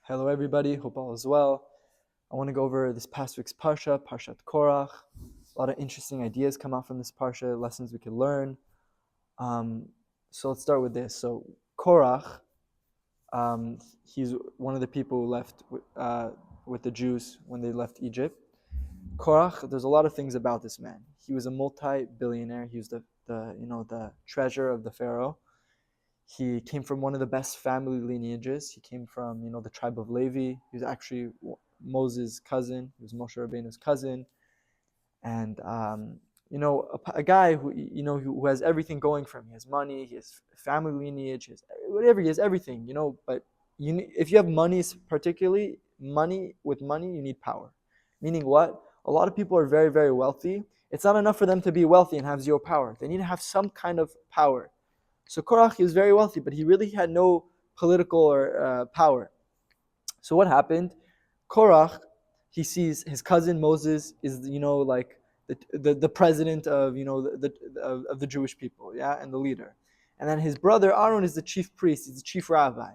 Hello everybody, hope all is well. I want to go over this past week's Parsha, Parshat Korach. A lot of interesting ideas come out from this Parsha, lessons we can learn. So let's start with this. So Korach, he's one of the people who left with the Jews when they left Egypt. Korach, there's a lot of things about this man. He was a multi-billionaire. He was the treasure of the Pharaoh. He came from one of the best family lineages. He came from, the tribe of Levi. He was actually Moses' cousin. He was Moshe Rabbeinu's cousin. And, a guy who has everything going for him. He has money, he has family lineage, he has whatever, he has everything, But if you have money, particularly with money, you need power. Meaning what? A lot of people are very, very wealthy. It's not enough for them to be wealthy and have zero power. They need to have some kind of power. So Korach, he was very wealthy, but he really had no political or power. So what happened? Korach, he sees his cousin Moses is, like the president of, of the Jewish people, yeah, and the leader. And then his brother Aharon is the chief priest, he's the chief rabbi.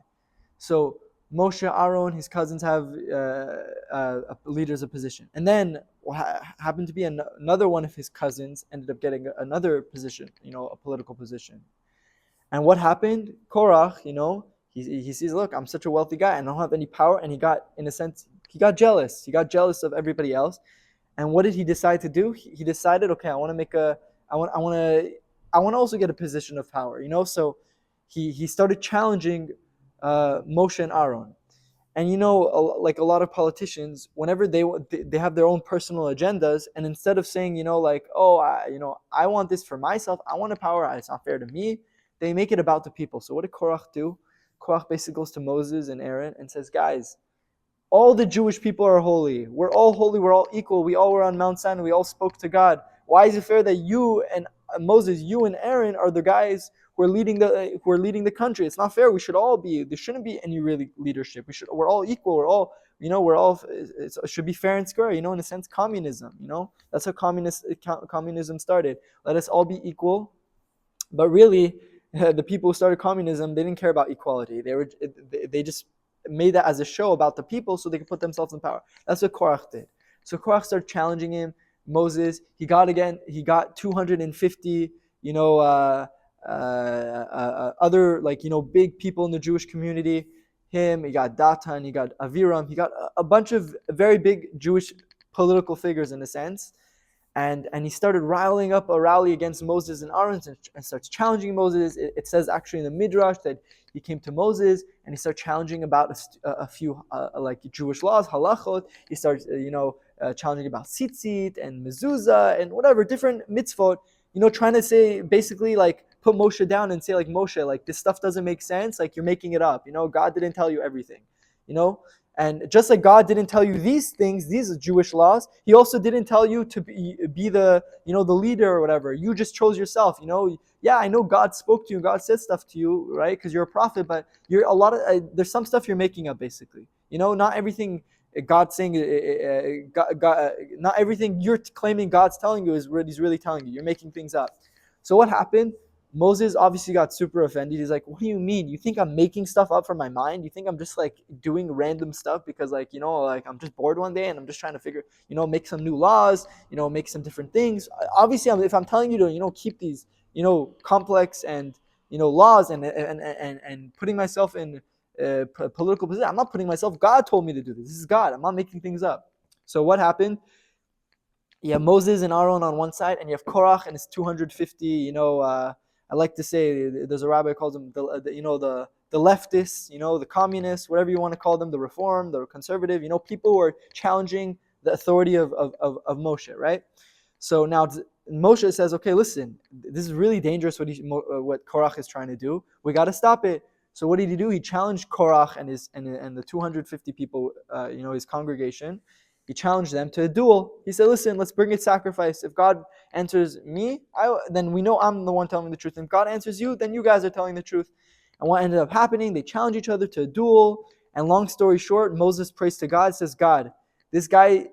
So Moshe, Aharon, his cousins have leaders of position. And then what happened to be another one of his cousins ended up getting another position, a political position. And what happened? Korach, he sees, look, I'm such a wealthy guy and I don't have any power. And he got jealous. He got jealous of everybody else. And what did he decide to do? He decided, okay, I want to also get a position of power, So he started challenging Moshe and Aharon. And like a lot of politicians, whenever they have their own personal agendas, and instead of saying, I want this for myself, I want a power, it's not fair to me, they make it about the people. So what did Korach do? Korach basically goes to Moses and Aaron and says, guys, all the Jewish people are holy. We're all holy. We're all equal. We all were on Mount Sinai. We all spoke to God. Why is it fair that you and Moses, you and Aaron are the guys who are leading the country? It's not fair. We should all be. There shouldn't be any really leadership. We're all equal. It should be fair and square. In a sense, communism. That's how communism started. Let us all be equal. But really, the people who started communism, they didn't care about equality. They just made that as a show about the people so they could put themselves in power. That's what Korach did. So Korach started challenging him. Moses, he got 250, other big people in the Jewish community. He got Datan, he got Aviram, he got a bunch of very big Jewish political figures in a sense. And he started riling up a rally against Moses and Aaron and starts challenging Moses. It says actually in the Midrash that he came to Moses and he started challenging about a few Jewish laws, halachot. He starts challenging about tzitzit and mezuzah and whatever different mitzvot. Trying to say basically put Moshe down and say Moshe, this stuff doesn't make sense. You're making it up. God didn't tell you everything. And just like God didn't tell you these things, these Jewish laws, He also didn't tell you to be the the leader or whatever. You just chose yourself. Yeah, I know God spoke to you, God said stuff to you, right? Because you're a prophet, but there's some stuff you're making up, basically. Not everything God's saying, not everything you're claiming God's telling you is what He's really telling you. You're making things up. So what happened? Moses obviously got super offended. He's like, what do you mean? You think I'm making stuff up from my mind? You think I'm just doing random stuff because I'm just bored one day and I'm just trying to figure, make some new laws, make some different things. Obviously, if I'm telling you to, keep these, complex and, laws and putting myself in political position, I'm not putting myself, God told me to do this. This is God. I'm not making things up. So what happened? You have Moses and Aharon on one side, and you have Korach and his 250, I like to say there's a rabbi who calls them the leftists, the communists, whatever you want to call them, the reform, the conservative, people who are challenging the authority of Moshe, right? So now Moshe says, okay, listen, this is really dangerous what Korach is trying to do. We got to stop it. So what did he do? He challenged Korach and the 250 people, his congregation. He challenged them to a duel. He said, listen, let's bring it sacrifice. If God answers me, then we know I'm the one telling the truth. And if God answers you, then you guys are telling the truth. And what ended up happening, they challenged each other to a duel. And long story short, Moses prays to God, says, God, this guy,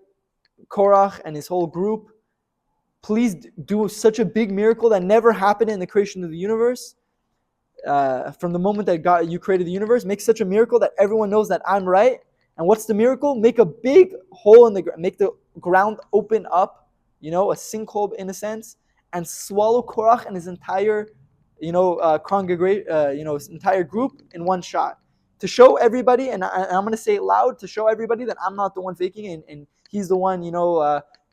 Korach and his whole group, please do such a big miracle that never happened in the creation of the universe. From the moment that you created the universe, make such a miracle that everyone knows that I'm right. And what's the miracle? Make a big hole in the ground, make the ground open up, a sinkhole in a sense, and swallow Korach and his entire, his entire group in one shot. To show everybody, and I'm going to say it loud, to show everybody that I'm not the one faking it, and he's the one,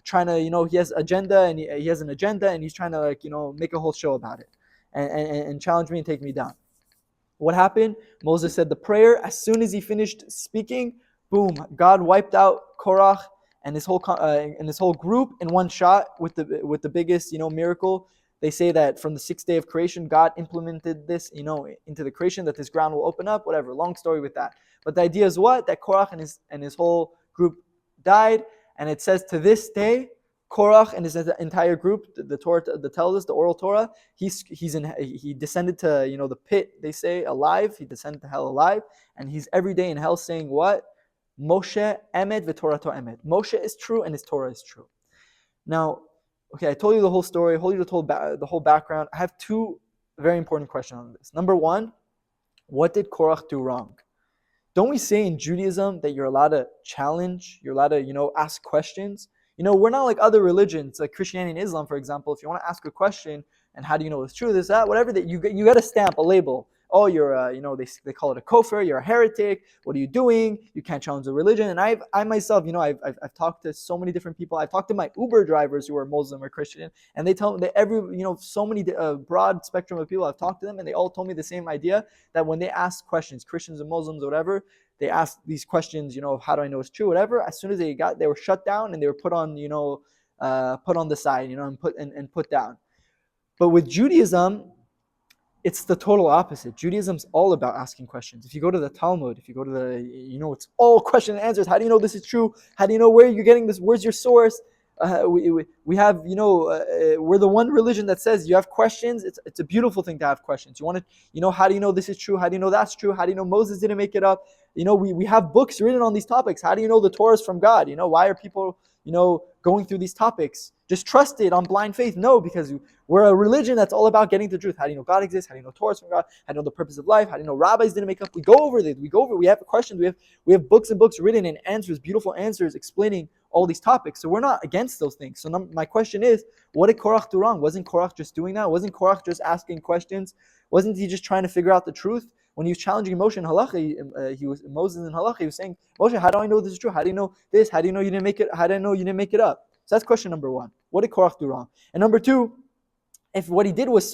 trying to, he has agenda, and he has an agenda, and he's trying to, make a whole show about it, and challenge me and take me down. What happened? Moses said the prayer. As soon as he finished speaking, boom! God wiped out Korach and his whole group in one shot with the biggest miracle. They say that from the 6th day of creation, God implemented this into the creation, that this ground will open up. Whatever. Long story with that. But the idea is what? That Korach and his whole group died, and it says to this day, Korach and his entire group, the Torah that tells us, the oral Torah, he descended to the pit, they say, alive. He descended to hell alive, and he's every day in hell saying what? Moshe emet v'Torato emet. Moshe is true and his Torah is true. Now, okay, I told you the whole story, I told you the whole background. I have two very important questions on this. Number one, what did Korach do wrong? Don't we say in Judaism that you're allowed to challenge, you're allowed to ask questions? We're not like other religions, like Christianity and Islam, for example. If you want to ask a question, and how do you know it's true, this, that, whatever, that you got a stamp, a label. Oh, you're they call it a kofar, you're a heretic. What are you doing? You can't challenge the religion. And I myself, I've talked to so many different people. I've talked to my Uber drivers who are Muslim or Christian, and they tell me that so many broad spectrum of people. I've talked to them, and they all told me the same idea, that when they ask questions, Christians and Muslims, whatever, they ask these questions, of how do I know it's true, whatever. As soon as they were shut down, and they were put on, put on the side, and put down. But with Judaism, it's the total opposite. Judaism's all about asking questions. If you go to the Talmud, if you go to it's all question and answers. How do you know this is true? How do you know where you're getting this? Where's your source? We have, we're the one religion that says you have questions. It's a beautiful thing to have questions. You want to, how do you know this is true? How do you know that's true? How do you know Moses didn't make it up? We have books written on these topics. How do you know the Torah is from God? Why are people, going through these topics? Just trust it on blind faith? No, because we're a religion that's all about getting the truth. How do you know God exists? How do you know Torah is from God? How do you know the purpose of life? How do you know rabbis didn't make up? We go over this. We have questions. We have books and books written and answers, beautiful answers explaining all these topics. So we're not against those things. So my question is, what did Korach do wrong? Wasn't Korach just doing that? Wasn't Korach just asking questions? Wasn't he just trying to figure out the truth? When he was challenging Moshe in halacha, Moses in halacha, he was saying, Moshe, how do I know this is true? How do you know this? How do you know you didn't make it? How do I know you didn't make it up? So that's question number one. What did Korach do wrong? And number two, if what he did was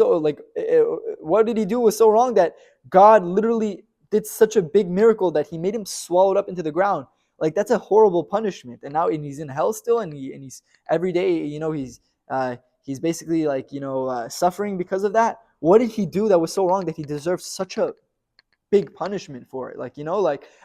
what did he do was so wrong that God literally did such a big miracle that he made him swallowed up into the ground? Like, that's a horrible punishment. And now he's in hell still, and he's every day, he's basically suffering because of that. What did he do that was so wrong that he deserves such a big punishment for it?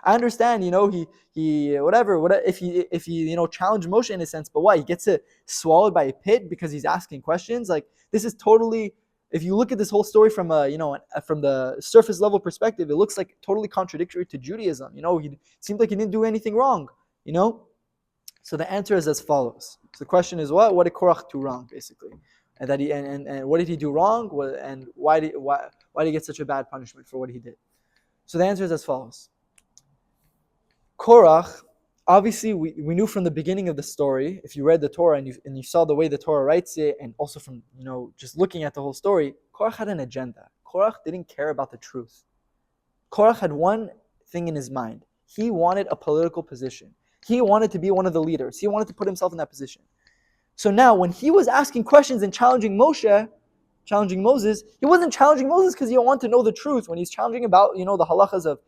I understand, he whatever if he challenged Moshe in a sense, but why he gets it swallowed by a pit because he's asking questions? Like, this is totally, if you look at this whole story from from the surface level perspective, it looks like totally contradictory to Judaism. He seemed like he didn't do anything wrong. So the answer is as follows. So the question is, what did Korach do wrong, basically, and that and what did he do wrong, and why did he get such a bad punishment for what he did? So the answer is as follows. Korach, obviously, we knew from the beginning of the story, if you read the Torah and you saw the way the Torah writes it, and also from just looking at the whole story, Korach had an agenda. Korach didn't care about the truth. Korach had one thing in his mind. He wanted a political position. He wanted to be one of the leaders. He wanted to put himself in that position. So now, when he was asking questions and challenging Moses, he wasn't challenging Moses because he wanted to know the truth. When he's challenging about, the halachas of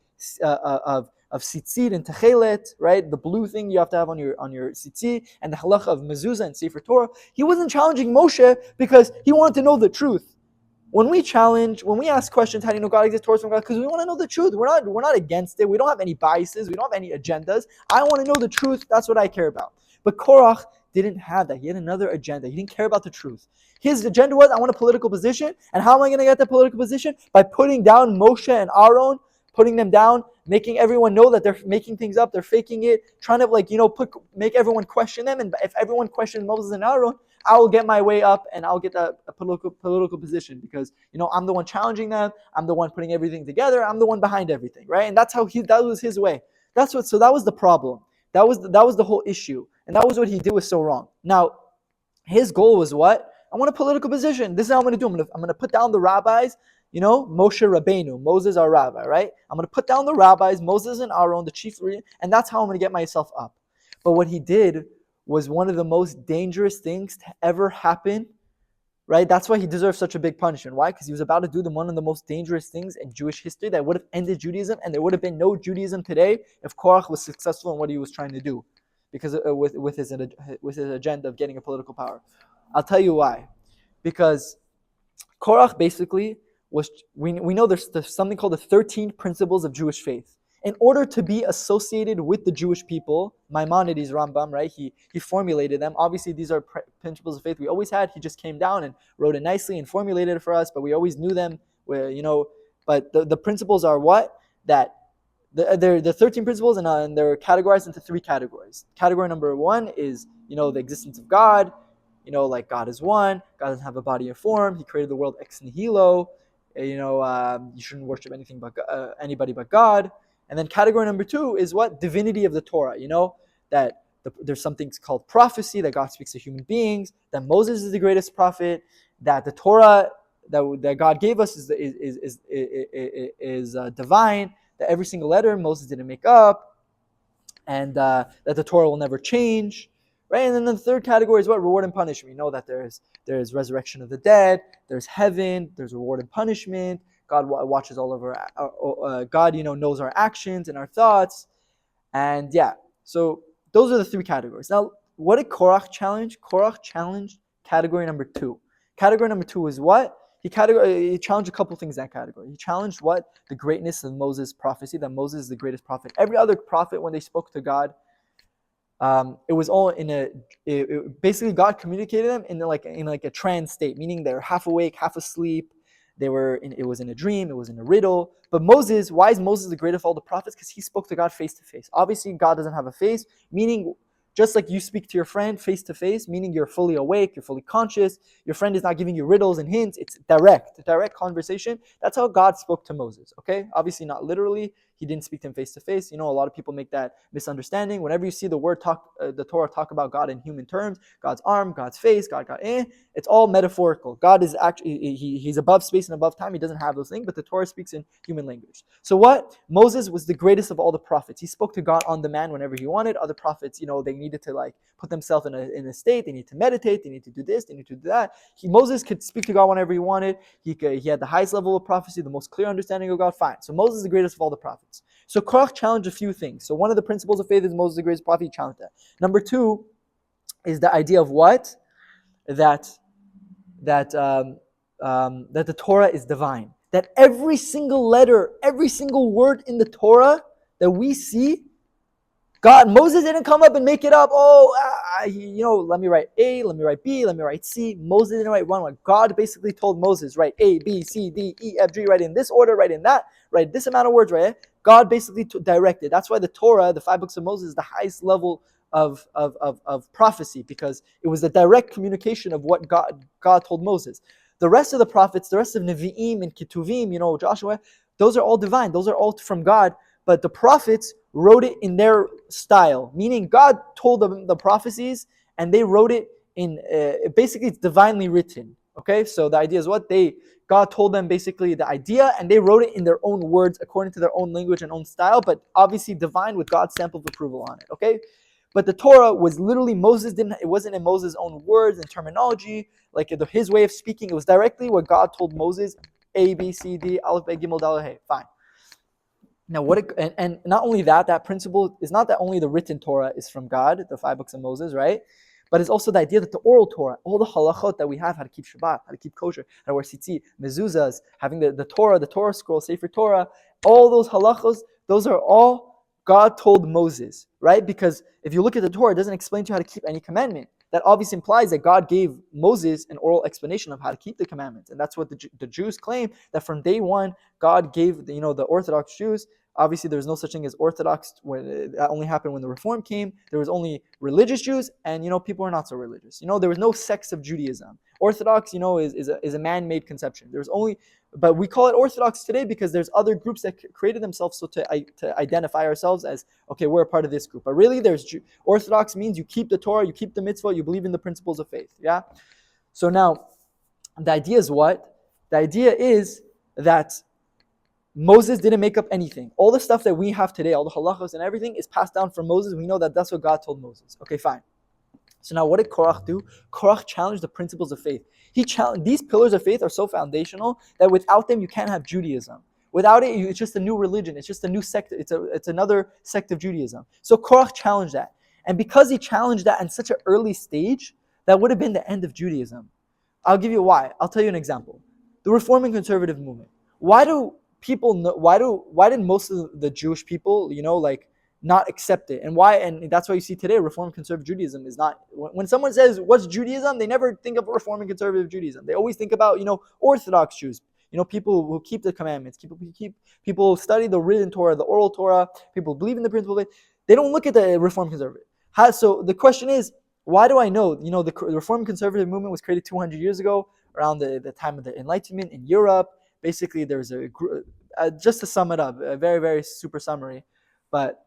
tzitzit and techelet, right? The blue thing you have to have on your tzitzit, and the halacha of mezuzah and sefer Torah. He wasn't challenging Moshe because he wanted to know the truth. When we ask questions, how do you know God exists, Torah from God? Because we want to know the truth. We're not against it. We don't have any biases. We don't have any agendas. I want to know the truth. That's what I care about. But Korach didn't have that. He had another agenda. He didn't care about the truth. His agenda was, I want a political position. And how am I going to get that political position? By putting down Moshe and Aharon, putting them down, making everyone know that they're making things up, they're faking it, trying to make everyone question them. And if everyone questions Moses and Aharon, I will get my way up and I'll get a political position because, I'm the one challenging them. I'm the one putting everything together. I'm the one behind everything, right? And that was his way. So that was the problem. That was the whole issue, and that was what he did was so wrong. Now, his goal was what? I want a political position. This is how I'm going to do. I'm going to put down the rabbis. Moshe Rabbeinu, Moses our rabbi, right? I'm going to put down the rabbis, Moses and Aharon, the chief, and that's how I'm going to get myself up. But what he did was one of the most dangerous things to ever happen, right? That's why he deserves such a big punishment. Why? Because he was about to do one of the most dangerous things in Jewish history that would have ended Judaism, and there would have been no Judaism today if Korach was successful in what he was trying to do, because with his agenda of getting a political power. I'll tell you why. Because Korach basically we know there's something called the 13 principles of Jewish faith. In order to be associated with the Jewish people, Maimonides, Rambam, right? He formulated them. Obviously, these are principles of faith we always had. He just came down and wrote it nicely and formulated it for us, but we always knew them. But the principles are what? That they're 13 principles, and they're categorized into 3 categories. Category number 1 is, the existence of God. Like God is one. God doesn't have a body or form. He created the world ex nihilo. You shouldn't worship anybody but God. And then category number 2 is what? Divinity of the Torah. That there's something called prophecy, that God speaks to human beings, that Moses is the greatest prophet, that the Torah that God gave us is divine, that every single letter Moses didn't make up, and that the Torah will never change. Right? And then the 3rd category is what? Reward and punishment. That there's resurrection of the dead, there's heaven, there's reward and punishment. God watches all of our God, knows our actions and our thoughts. And yeah, so those are the 3 categories. Now, what did Korach challenge? Korach challenged category number 2. Category number 2 is what? He challenged a couple things in that category. He challenged what? The greatness of Moses' prophecy, that Moses is the greatest prophet. Every other prophet, when they spoke to God, it was all basically God communicated them in a trance state, meaning they're half awake, half asleep. It was in a dream, it was in a riddle. But Moses, why is Moses the greatest of all the prophets? Because he spoke to God face to face. Obviously, God doesn't have a face, meaning just like you speak to your friend face to face, meaning you're fully awake, you're fully conscious. Your friend is not giving you riddles and hints. It's direct conversation. That's how God spoke to Moses. Okay, obviously not literally. He didn't speak to him face to face. A lot of people make that misunderstanding. Whenever you see the Torah talk about God in human terms, God's arm, God's face, God, it's all metaphorical. God is actually, he's above space and above time. He doesn't have those things, but the Torah speaks in human language. So what? Moses was the greatest of all the prophets. He spoke to God on demand whenever he wanted. Other prophets, they needed to put themselves in a state. They need to meditate. They need to do this. They need to do that. Moses could speak to God whenever he wanted. He had the highest level of prophecy, the most clear understanding of God. Fine. So Moses is the greatest of all the prophets. So Korach challenged a few things. So one of the principles of faith is Moses is the greatest prophet. He challenged that. Number 2 is the idea of what? That the Torah is divine. That every single letter, every single word in the Torah that we see, Moses didn't come up and make it up. Let me write A, let me write B, let me write C. Moses didn't write one. God basically told Moses, write A, B, C, D, E, F, G, write in this order, write in that, write this amount of words, right? God basically directed. That's why the Torah, the 5 books of Moses, is the highest level of prophecy, because it was the direct communication of what God told Moses. The rest of the prophets, the rest of Nevi'im and Ketuvim, Joshua, those are all divine. Those are all from God. But the prophets wrote it in their style, meaning God told them the prophecies and they wrote it in, basically it's divinely written. Okay, so the idea is what? God told them basically the idea and they wrote it in their own words according to their own language and own style, but obviously divine with God's stamp of approval on it. Okay, but the Torah was literally it wasn't in Moses' own words and terminology, like his way of speaking. It was directly what God told Moses, A, B, C, D, Aleph, Be, Gimel, Daled, Hey. Fine. Now, and not only that principle is not that only the written Torah is from God, the 5 books of Moses, right? But it's also the idea that the oral Torah, all the halachot that we have, how to keep Shabbat, how to keep kosher, how to wear tzitzit, mezuzahs, having the Torah scroll, Sefer Torah, all those halachos, those are all God told Moses, right? Because if you look at the Torah, it doesn't explain to you how to keep any commandment. That obviously implies that God gave Moses an oral explanation of how to keep the commandments. And that's what the Jews claim, that from day one, God gave the Orthodox Jews. Obviously, there's no such thing as Orthodox. That only happened when the Reform came. There was only religious Jews, and people were not so religious. There was no sects of Judaism. Orthodox, is a man-made conception. There was only But we call it Orthodox today because there's other groups that created themselves so to identify ourselves as, okay, we're a part of this group. But really, Orthodox means you keep the Torah, you keep the mitzvah, you believe in the principles of faith. Yeah. So now, the idea is what? The idea is that Moses didn't make up anything. All the stuff that we have today, all the halachos and everything, is passed down from Moses. We know that that's what God told Moses. Okay, fine. So now what did Korach do? Korach challenged the principles of faith. He challenged, these pillars of faith are so foundational that without them you can't have Judaism. Without it, it's just a new religion. It's just a new sect. It's another sect of Judaism. So Korach challenged that. And because he challenged that in such an early stage, that would have been the end of Judaism. I'll give you why. I'll tell you an example. The Reform and Conservative movement. Why did most of the Jewish people, not accept it? And why? And that's why you see today Reform and Conservative Judaism is not, when someone says what's Judaism, they never think of Reform and Conservative Judaism. They always think about, Orthodox Jews, people who keep the commandments, people study the written Torah, the oral Torah, people believe in the principle of faith. They don't look at the Reform Conservative. So the question is, why do I know? The Reform Conservative movement was created 200 years ago, around the time of the Enlightenment in Europe. Basically, there's a group, just to sum it up, a very, very super summary, but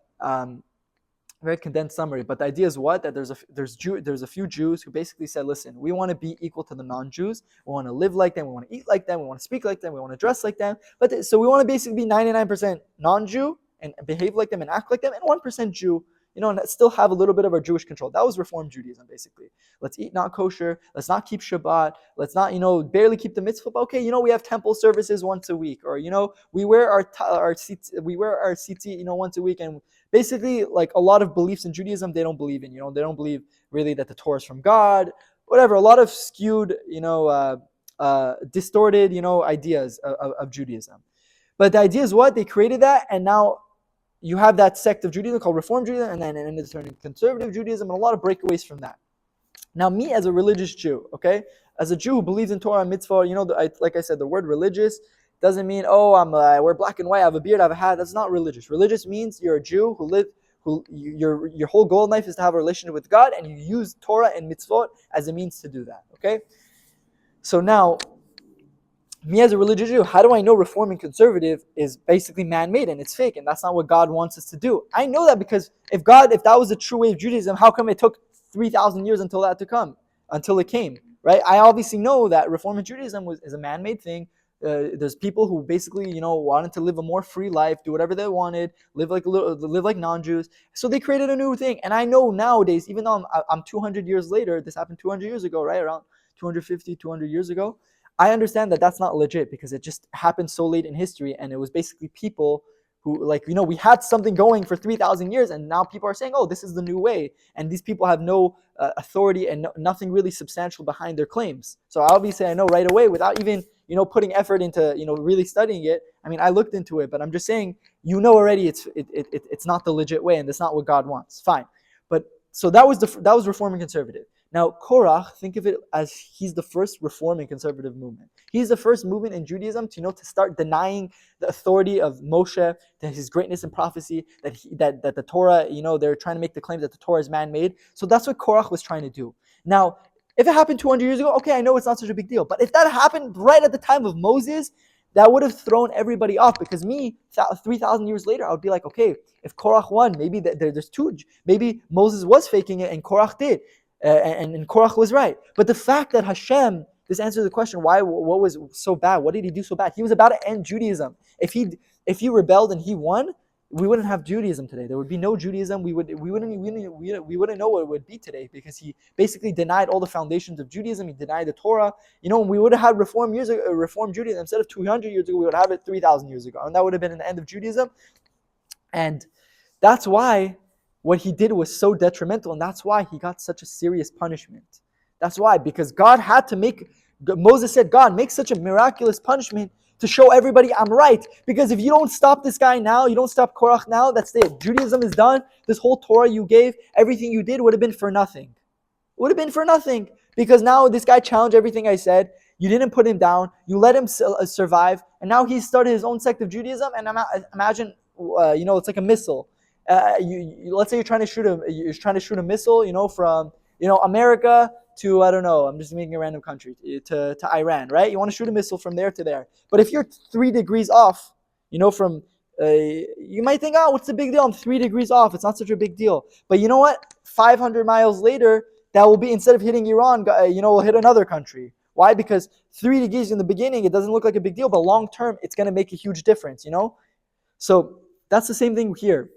very condensed summary. But the idea is what? That there's a few Jews who basically said, listen, we want to be equal to the non-Jews. We want to live like them. We want to eat like them. We want to speak like them. We want to dress like them. So we want to basically be 99% non-Jew and behave like them and act like them, and 1% Jew, and still have a little bit of our Jewish control. That was Reform Judaism, basically. Let's eat not kosher. Let's not keep Shabbat. Let's not, barely keep the mitzvah. But okay, we have temple services once a week, or we wear our tzitzit, once a week. And basically, like a lot of beliefs in Judaism, they don't believe in. They don't believe really that the Torah is from God. Whatever, a lot of skewed, distorted, ideas of Judaism. But the idea is what? They created that, and now you have that sect of Judaism called Reform Judaism, and then it's turning Conservative Judaism, and a lot of breakaways from that. Now, me as a religious Jew, okay, as a Jew who believes in Torah and mitzvah, like I said, the word religious doesn't mean, I wear black and white, I have a beard, I have a hat. That's not religious. Religious means you're a Jew your whole goal in life is to have a relationship with God, and you use Torah and mitzvot as a means to do that. Okay, so now, me as a religious Jew, how do I know Reform and Conservative is basically man-made and it's fake, and that's not what God wants us to do? I know that because if that was a true way of Judaism, how come it took 3,000 years until it came, right? I obviously know that Reform and Judaism is a man-made thing. There's people who basically, wanted to live a more free life, do whatever they wanted, live like non-Jews. So they created a new thing. And I know nowadays, even though I'm 200 years later, this happened 200 years ago, right? Around 200 years ago. I understand that that's not legit because it just happened so late in history, and it was basically people who, we had something going for 3,000 years, and now people are saying, oh, this is the new way, and these people have no authority and nothing really substantial behind their claims. So obviously I know right away without even, putting effort into, really studying it. I mean, I looked into it, but I'm just saying, already it's not the legit way, and that's not what God wants. Fine. But so that was Reform and Conservative. Now, Korach, think of it as he's the first Reform and Conservative movement. He's the first movement in Judaism to start denying the authority of Moshe, that his greatness in prophecy, that the Torah, they're trying to make the claim that the Torah is man-made. So that's what Korach was trying to do. Now, if it happened 200 years ago, okay, I know it's not such a big deal. But if that happened right at the time of Moses, that would have thrown everybody off, because 3,000 years later, I would be like, okay, if Korach won, maybe there's two. Maybe Moses was faking it and Korach did. And Korach was right. But the fact that Hashem, this answers the question, what was so bad? What did he do so bad? He was about to end Judaism. If he rebelled and he won, we wouldn't have Judaism today. There would be no Judaism. We wouldn't know what it would be today, because he basically denied all the foundations of Judaism. He denied the Torah. We would have had Reform Judaism instead of 200 years ago. We would have it 3,000 years ago, and that would have been the end of Judaism. And that's why what he did was so detrimental, and that's why he got such a serious punishment. That's why, because Moses said, God, make such a miraculous punishment to show everybody I'm right. Because if you don't stop this guy now, you don't stop Korach now, that's it. Judaism is done. This whole Torah you gave, everything you did would have been for nothing. Would have been for nothing. Because now this guy challenged everything I said. You didn't put him down. You let him survive. And now he's started his own sect of Judaism. And imagine, it's like a missile. Let's say you're trying to shoot a missile, from America to, I don't know, I'm just making a random country, to Iran, right? You want to shoot a missile from there to there. But if you're 3 degrees off, from, you might think, oh, what's the big deal? I'm 3 degrees off. It's not such a big deal. But you know what? 500 miles later, that will be, instead of hitting Iran, will hit another country. Why? Because 3 degrees in the beginning, it doesn't look like a big deal, but long term, it's going to make a huge difference, So that's the same thing here.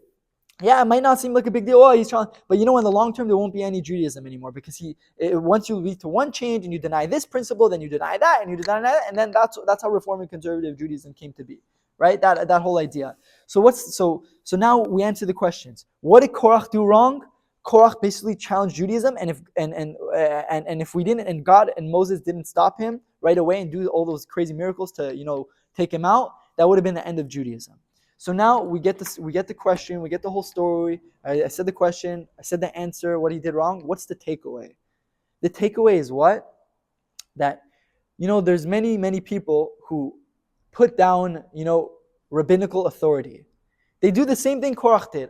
Yeah, it might not seem like a big deal. Oh, he's trying, but in the long term, there won't be any Judaism anymore, because once you lead to one change and you deny this principle, then you deny that, and you deny that, and then that's how Reform and Conservative Judaism came to be, right? That whole idea. So now we answer the questions. What did Korach do wrong? Korach basically challenged Judaism, and if we didn't, and God and Moses didn't stop him right away and do all those crazy miracles to take him out, that would have been the end of Judaism. So now we get the question, we get the whole story. I said the question, I said the answer, what he did wrong. What's the takeaway? The takeaway is what? That, there's many people who put down, rabbinical authority. They do the same thing Korach did.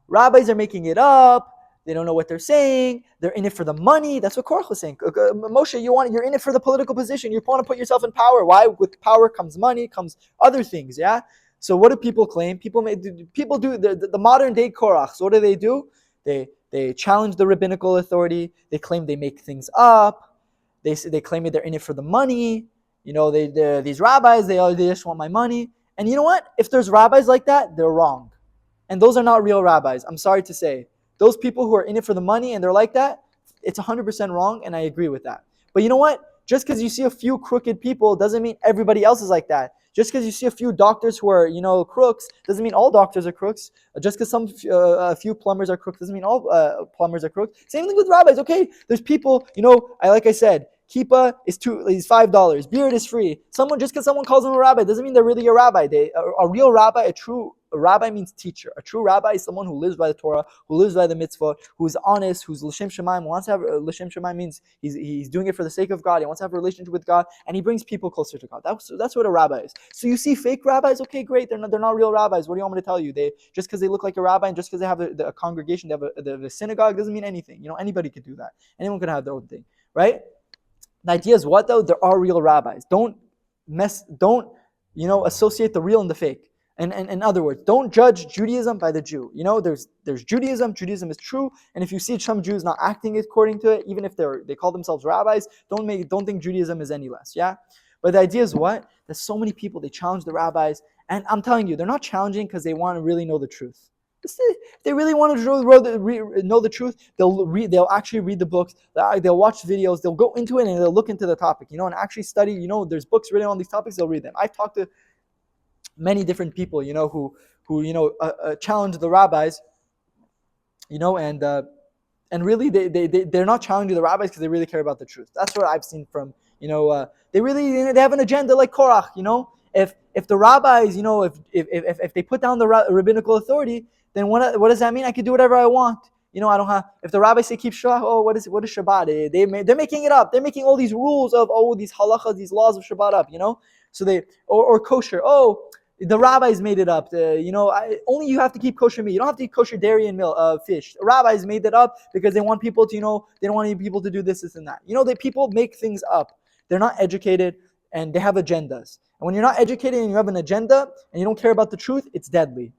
Rabbis are making it up. They don't know what they're saying. They're in it for the money. That's what Korach was saying. Moshe, you're in it for the political position. You want to put yourself in power. Why? With power comes money, comes other things, yeah? So what do people claim? People do the modern day Korach. So what do? They challenge the rabbinical authority. They claim they make things up. They claim they're in it for the money. These rabbis, they just want my money. And you know what? If there's rabbis like that, they're wrong. And those are not real rabbis. I'm sorry to say. Those people who are in it for the money and they're like that, it's 100% wrong, and I agree with that. But you know what? Just because you see a few crooked people doesn't mean everybody else is like that. Just because you see a few doctors who are, crooks, doesn't mean all doctors are crooks. Just because a few plumbers are crooks doesn't mean all plumbers are crooks. Same thing with rabbis. Okay, there's people, like I said, kippah is $5. Beard is free. Just because someone calls them a rabbi doesn't mean they're really a rabbi. A real rabbi, a rabbi means teacher. A true rabbi is someone who lives by the Torah, who lives by the mitzvah, who is honest, who's l'shem shemaim. Wants to have l'shem shemaim means he's doing it for the sake of God. He wants to have a relationship with God, and he brings people closer to God. That's what a rabbi is. So you see fake rabbis, okay, great. They're not real rabbis. What do you want me to tell you? Just because they look like a rabbi and just because they have a congregation, they have a synagogue, doesn't mean anything. Anybody could do that. Anyone could have their own thing, right? The idea is what though? There are real rabbis. Don't associate the real and the fake. And in other words, don't judge Judaism by the Jew. There's Judaism. Judaism is true, and if you see some Jews not acting according to it, even if they call themselves rabbis, don't think Judaism is any less. Yeah, but the idea is what? There's so many people, they challenge the rabbis, and I'm telling you, they're not challenging because they want to really know the truth. If they really want to know the truth, they'll actually read the books, they'll watch videos, they'll go into it and they'll look into the topic, and actually study. There's books written on these topics, they'll read them. I've talked to many different people, who challenge the rabbis, and really they're not challenging the rabbis because they really care about the truth. That's what I've seen from, they have an agenda like Korach, If the rabbis, if they put down the rabbinical authority, then what does that mean? I can do whatever I want. I don't have. If the rabbis say keep Shabbat, what is Shabbat? They're making it up. They're making all these rules of these halachas, these laws of Shabbat up. So they or kosher. The rabbis made it up. Only you have to keep kosher meat. You don't have to eat kosher dairy and milk, fish. The rabbis made it up because they want people to, they don't want any people to do this and that. The people make things up. They're not educated and they have agendas. And when you're not educated and you have an agenda and you don't care about the truth, it's deadly.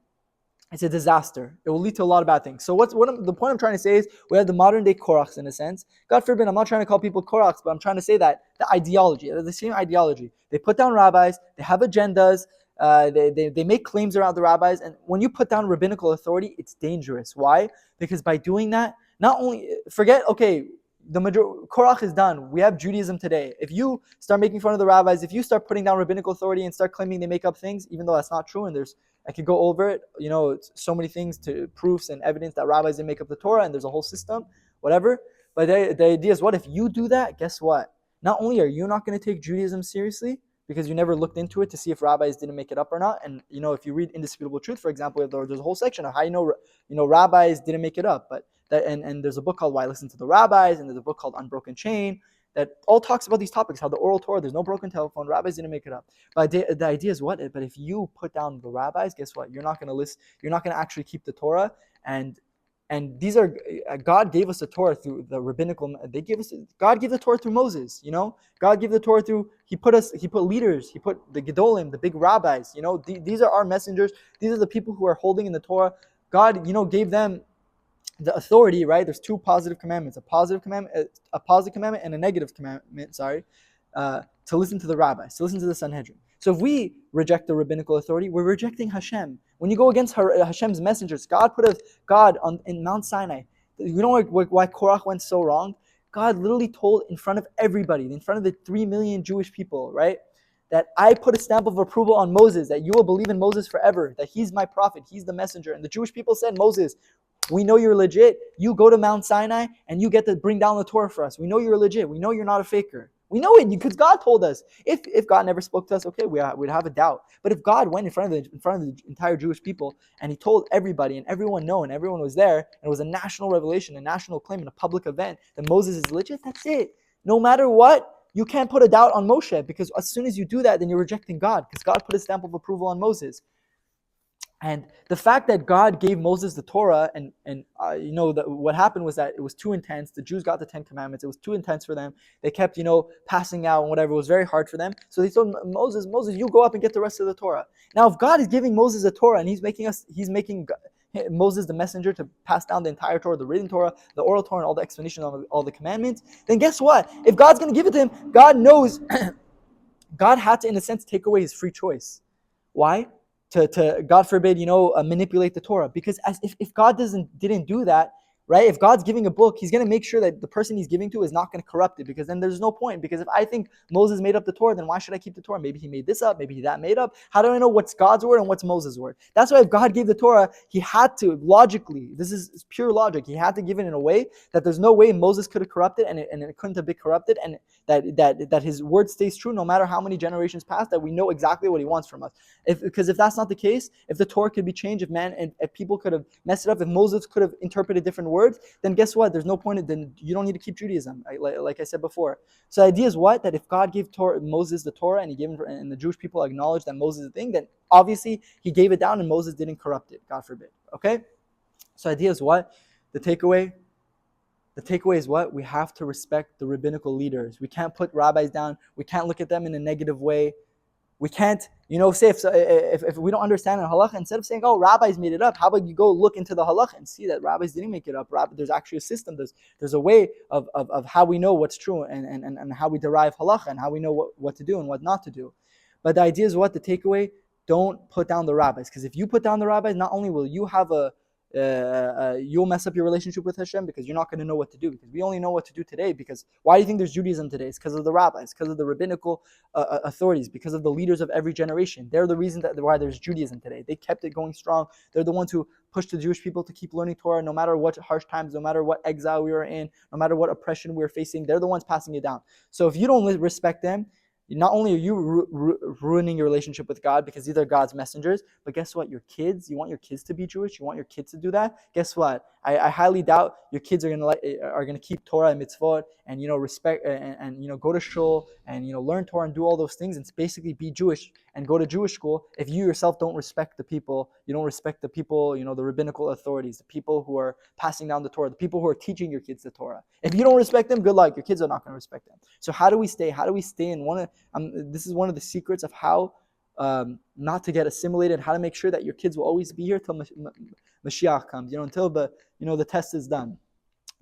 It's a disaster. It will lead to a lot of bad things. So the point I'm trying to say is we have the modern day Korachs in a sense. God forbid, I'm not trying to call people Korachs, but I'm trying to say that the ideology, the same ideology. They put down rabbis, they have agendas, they make claims around the rabbis, and when you put down rabbinical authority, it's dangerous. Why? Because by doing that, not only Korach is done. We have Judaism today. If you start making fun of the rabbis, if you start putting down rabbinical authority and start claiming they make up things, even though that's not true, and I could go over it, it's so many things to proofs and evidence that rabbis didn't make up the Torah, and there's a whole system, whatever. But the idea is what? If you do that, guess what? Not only are you not going to take Judaism seriously, because you never looked into it to see if rabbis didn't make it up or not. And if you read Indisputable Truth, for example, there's a whole section of how rabbis didn't make it up. But and there's a book called Why Listen to the Rabbis, and there's a book called Unbroken Chain that all talks about these topics, how the oral Torah, there's no broken telephone, rabbis didn't make it up. But the idea is what? But if you put down the rabbis, guess what? You're not going to actually keep the Torah, and And these are God gave us the Torah through the rabbinical. God gave the Torah through Moses. God gave the Torah through. He put leaders. He put the Gedolim, the big rabbis. These are our messengers. These are the people who are holding in the Torah. God, gave them the authority, right? There's two positive commandments: a positive commandment, and a negative commandment. Sorry, to listen to the rabbis, to listen to the Sanhedrin. So if we reject the rabbinical authority, we're rejecting Hashem. When you go against Hashem's messengers, God put God in Mount Sinai. You know why Korach went so wrong? God literally told in front of everybody, in front of the 3 million Jewish people, right? That I put a stamp of approval on Moses, that you will believe in Moses forever, that he's my prophet, he's the messenger. And the Jewish people said, Moses, we know you're legit. You go to Mount Sinai and you get to bring down the Torah for us. We know you're legit. We know you're not a faker. We know it because God told us. If God never spoke to us, okay, we'd have a doubt. But if God went in front of the entire Jewish people and he told everybody and everyone know and everyone was there, and it was a national revelation, a national claim, and a public event that Moses is legit, that's it. No matter what, you can't put a doubt on Moshe, because as soon as you do that, then you're rejecting God, because God put a stamp of approval on Moses. And the fact that God gave Moses the Torah, and what happened was that it was too intense. The Jews got the 10 Commandments. It was too intense for them. They kept, passing out and whatever. It was very hard for them. So they told Moses, you go up and get the rest of the Torah. Now, if God is giving Moses the Torah and he's making Moses the messenger to pass down the entire Torah, the written Torah, the oral Torah, and all the explanation of all the commandments, then guess what? If God's going to give it to him, God knows God had to, in a sense, take away his free choice. Why? To God forbid, manipulate the Torah. Because if God didn't do that, right? If God's giving a book, he's going to make sure that the person he's giving to is not going to corrupt it, because then there's no point. Because if I think Moses made up the Torah, then why should I keep the Torah? Maybe he made this up, maybe that made up. How do I know what's God's word and what's Moses' word? That's why if God gave the Torah, he had to, logically, this is pure logic, he had to give it in a way that there's no way Moses could have corrupted, and it couldn't have been corrupted, and that his word stays true no matter how many generations pass, that we know exactly what he wants from us. Because if that's not the case, if the Torah could be changed, if people could have messed it up, if Moses could have interpreted different words, then guess what? There's no point. Then you don't need to keep Judaism, like I said before. So the idea is what? That if God gave Moses the Torah, and he gave him, and the Jewish people acknowledged that Moses is the thing, then obviously he gave it down and Moses didn't corrupt it, God forbid. Okay? So the idea is what? The takeaway is what? We have to respect the rabbinical leaders. We can't put rabbis down. We can't look at them in a negative way. We can't, say if we don't understand the halacha, instead of saying, oh, rabbis made it up, how about you go look into the halacha and see that rabbis didn't make it up. There's actually a system. There's a way of how we know what's true, and how we derive halacha, and how we know what to do and what not to do. But the idea is what? The takeaway, don't put down the rabbis. Because if you put down the rabbis, not only will you have you'll mess up your relationship with Hashem, because you're not going to know what to do. Because we only know what to do today. Because why do you think there's Judaism today? It's because of the rabbis, because of the rabbinical authorities, because of the leaders of every generation. They're the reason why there's Judaism today. They kept it going strong. They're the ones who pushed the Jewish people to keep learning Torah, no matter what harsh times, no matter what exile we were in, no matter what oppression we were facing. They're the ones passing it down. So if you don't respect them, not only are you ruining your relationship with God, because these are God's messengers, but guess what? Your kids, you want your kids to be Jewish? You want your kids to do that? Guess what? I highly doubt your kids are gonna keep Torah and mitzvot, and respect, and go to shul, and learn Torah and do all those things, and basically be Jewish and go to Jewish school if you yourself don't respect the people. You don't respect the people, the rabbinical authorities, the people who are passing down the Torah, the people who are teaching your kids the Torah. If you don't respect them, good luck. Your kids are not going to respect them. So how do we stay in one? This is one of the secrets of how not to get assimilated, how to make sure that your kids will always be here till Mashiach comes, until the test is done.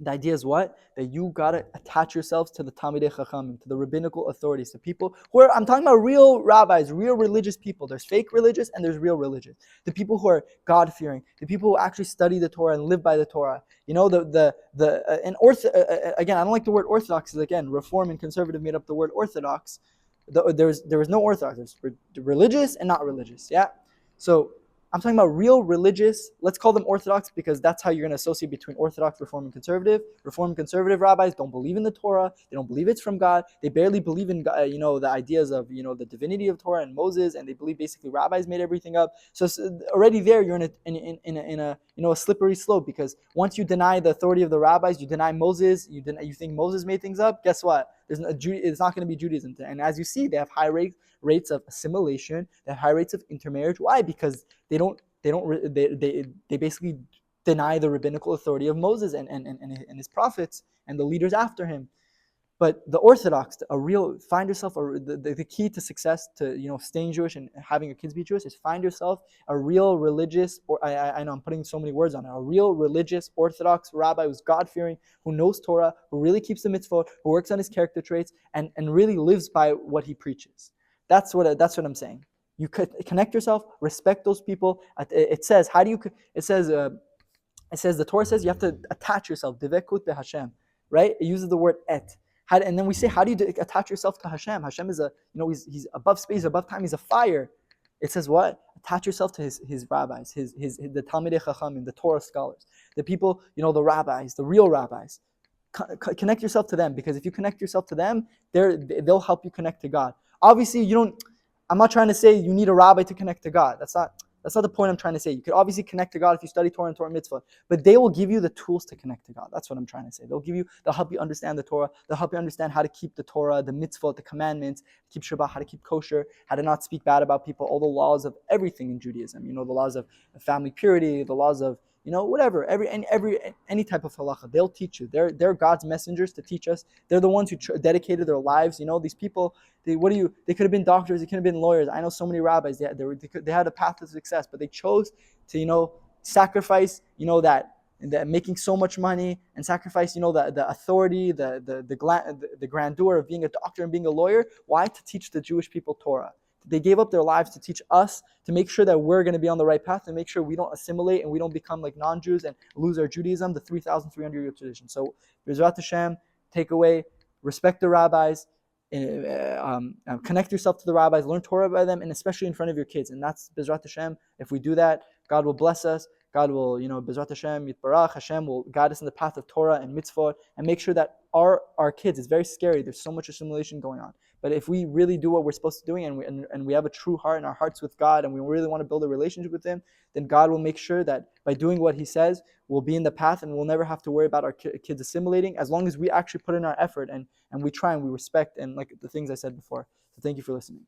The idea is what? That you gotta attach yourselves to the Talmidei Chachamim, to the rabbinical authorities, to people who are, I'm talking about real rabbis, real religious people. There's fake religious and there's real religious. The people who are God-fearing, the people who actually study the Torah and live by the Torah. Again, I don't like the word orthodox, because again, Reform and conservative made up the word orthodox. There was no orthodox. There's religious and not religious. Yeah. So I'm talking about real religious. Let's call them orthodox, because that's how you're going to associate between orthodox, Reform, and conservative. Reform and conservative rabbis don't believe in the Torah. They don't believe it's from God. They barely believe in the ideas of the divinity of Torah and Moses, and they believe basically rabbis made everything up. So already there you're in a slippery slope, because once you deny the authority of the rabbis, you deny Moses. You think Moses made things up. Guess what? It's not going to be Judaism. And as you see, they have high rates of assimilation. They have high rates of intermarriage. Why? Because they basically deny the rabbinical authority of Moses and his prophets and the leaders after him. But the Orthodox, find yourself the key to success, to staying Jewish and having your kids be Jewish, is find yourself a real religious, or I know I'm putting so many words on it, a real religious Orthodox rabbi who's God-fearing, who knows Torah, who really keeps the mitzvot, who works on his character traits, and really lives by what he preaches. That's what I'm saying. You connect yourself, respect those people. It says, the Torah says you have to attach yourself, devekut beHashem, right? It uses the word et. And then we say, how do you attach yourself to Hashem? Hashem is he's above space, above time. He's a fire. It says what? Attach yourself to his rabbis, the Talmidei Chachamim, the Torah scholars, the people, the rabbis, the real rabbis. Connect yourself to them, because if you connect yourself to them, they'll help you connect to God. Obviously, I'm not trying to say you need a rabbi to connect to God. That's not the point I'm trying to say. You could obviously connect to God if you study Torah and Torah mitzvah, but they will give you the tools to connect to God. That's what I'm trying to say. They'll help you understand the Torah. They'll help you understand how to keep the Torah, the mitzvah, the commandments, keep Shabbat, how to keep kosher, how to not speak bad about people, all the laws of everything in Judaism. The laws of family purity, the laws of whatever, any type of halacha, they'll teach you. They're God's messengers to teach us. They're the ones who dedicated their lives. These people, they could have been doctors, they could have been lawyers. I know so many rabbis, they had a path to success, but they chose to, sacrifice, that making so much money, and sacrifice, the authority, the grandeur of being a doctor and being a lawyer. Why? To teach the Jewish people Torah. They gave up their lives to teach us, to make sure that we're going to be on the right path, to make sure we don't assimilate and we don't become like non-Jews and lose our Judaism, the 3,300-year tradition. So, Bezrat Hashem, takeaway, respect the rabbis, connect yourself to the rabbis, learn Torah by them, and especially in front of your kids. And that's Bezrat Hashem. If we do that, God will bless us. God will, Bezrat Hashem, Yitbarach, Hashem will guide us in the path of Torah and mitzvot, and make sure that our kids, it's very scary, there's so much assimilation going on. But if we really do what we're supposed to do, and we have a true heart in our hearts with God, and we really want to build a relationship with Him, then God will make sure that by doing what He says, we'll be in the path, and we'll never have to worry about our kids assimilating, as long as we actually put in our effort and we try and we respect, and like the things I said before. So thank you for listening.